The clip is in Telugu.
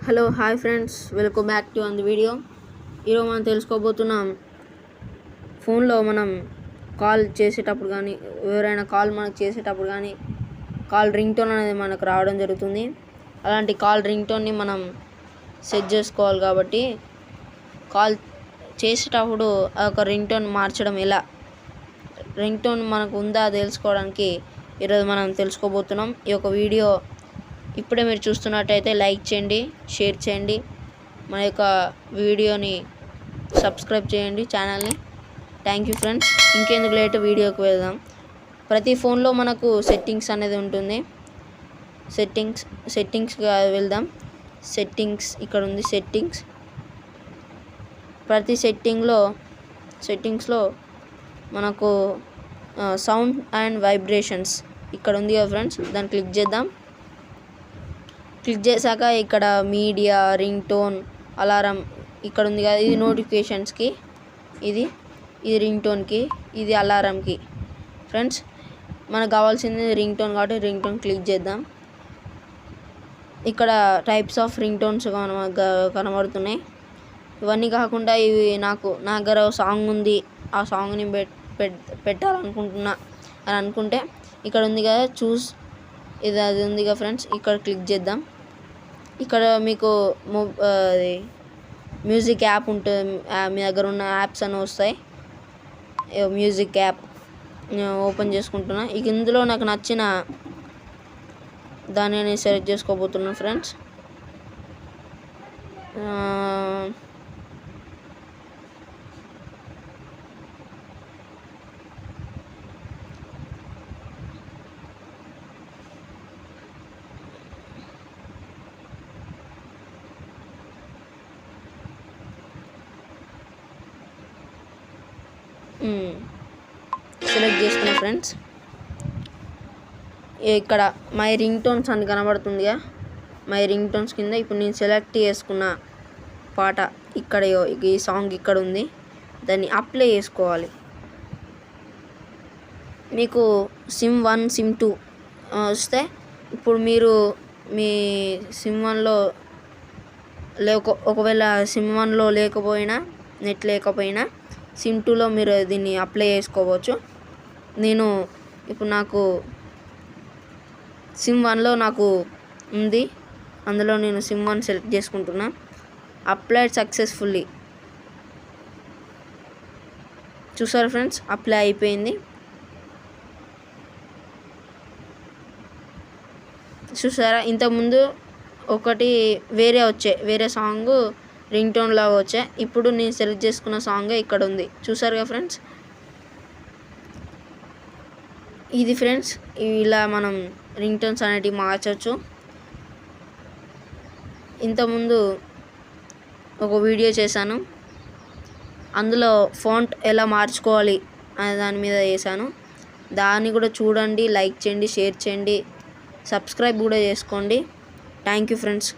Hello hi friends, welcome back to the video. ఈరోజు మనం తెలుసుకోబోతున్నాం, ఫోన్లో మనం కాల్ చేసేటప్పుడు కానీ ఎవరైనా కాల్ మనకు చేసేటప్పుడు కానీ కాల్ రింగ్ టోన్ అనేది మనకు రావడం జరుగుతుంది. అలాంటి కాల్ రింగ్ టోన్ని మనం సెట్ చేసుకోవాలి. కాబట్టి కాల్ చేసేటప్పుడు ఆ యొక్క రింగ్ టోన్ మార్చడం ఎలా, రింగ్ టోన్ మనకు ఉందా తెలుసుకోవడానికి ఈరోజు మనం తెలుసుకోబోతున్నాం. ఈ యొక్క వీడియో ఇప్పుడే మీరు చూస్తున్నట్టయితే లైక్ చేయండి, షేర్ చేయండి, మన యొక్క వీడియోని సబ్స్క్రైబ్ చేయండి ఛానల్ని. Thank you friends. ఇంకెందుకు లేట్ వీడియోకి వెళ్దాం. ప్రతి ఫోన్లో మనకు సెట్టింగ్స్ అనేది ఉంటుంది. సెట్టింగ్స్గా వెళ్దాం. సెట్టింగ్స్ ఇక్కడ ఉంది. ప్రతి సెట్టింగ్స్లో మనకు సౌండ్ అండ్ వైబ్రేషన్స్ ఇక్కడ ఉంది కదా ఫ్రెండ్స్, దాన్ని క్లిక్ చేద్దాం. క్లిక్ చేశాక ఇక్కడ మీడియా, రింగ్ టోన్, అలారం ఇక్కడ ఉంది కదా, ఇది నోటిఫికేషన్స్కి, ఇది రింగ్ టోన్కి, ఇది అలారంకి. ఫ్రెండ్స్, మనకు కావాల్సింది రింగ్ టోన్ కాబట్టి రింగ్ టోన్ క్లిక్ చేద్దాం. ఇక్కడ టైప్స్ ఆఫ్ రింగ్ టోన్స్ కనబడుతున్నాయి. ఇవన్నీ కాకుండా ఇవి నా దగ్గర సాంగ్ ఉంది, ఆ సాంగ్ని పెట్టాలనుకుంటున్నా అని అనుకుంటే ఇక్కడ ఉంది కదా చూస్, అది ఉంది కదా ఫ్రెండ్స్, ఇక్కడ క్లిక్ చేద్దాం. ఇక్కడ మీకు మ్యూజిక్ యాప్ ఉంటుంది. మీ దగ్గర ఉన్న యాప్స్ అన్నీ వస్తాయి. మ్యూజిక్ యాప్ ఓపెన్ చేసుకుంటున్నా. ఇక ఇందులో నాకు నచ్చిన దాన్ని నేను సెలెక్ట్ చేసుకోబోతున్నాను ఫ్రెండ్స్. సెలెక్ట్ చేసుకున్నా ఫ్రెండ్స్. ఇక్కడ మై రింగ్ టోన్స్ అని కనబడుతుందిగా, మై రింగ్ టోన్స్ కింద ఇప్పుడు నేను సెలెక్ట్ చేసుకున్న పాట ఇక్కడ, ఈ సాంగ్ ఇక్కడ ఉంది. దాన్ని అప్లై చేసుకోవాలి. మీకు సిమ్ 1, సిమ్ 2 వస్తే ఇప్పుడు మీరు మీ సిమ్ 1లో ఒకవేళ సిమ్ 1లో లేకపోయినా, నెట్ లేకపోయినా సిమ్ 2లో మీరు దీన్ని అప్లై చేసుకోవచ్చు. నేను ఇప్పుడు నాకు సిమ్ 1లో నాకు ఉంది, అందులో నేను సిమ్ 1 సెలెక్ట్ చేసుకుంటున్నా. Applied successfully. చూసారా ఫ్రెండ్స్, అప్లై అయిపోయింది. చూసారా, ఇంతకుముందు ఒకటి వేరే సాంగ్ రింగ్ టోన్ లాగా వచ్చాయి. ఇప్పుడు నేను సెలెక్ట్ చేసుకున్న సాంగ్ ఇక్కడ ఉంది. చూసారుగా ఫ్రెండ్స్, ఇది ఫ్రెండ్స్, ఇలా మనం రింగ్ టోన్స్ అనేటివి మార్చవచ్చు. ఇంతకుముందు ఒక వీడియో చేశాను, అందులో ఫాంట్ ఎలా మార్చుకోవాలి అనే దాని మీద చేశాను. దాన్ని కూడా చూడండి, లైక్ చేయండి, షేర్ చేయండి, సబ్స్క్రైబ్ కూడా చేసుకోండి. Thank you friends.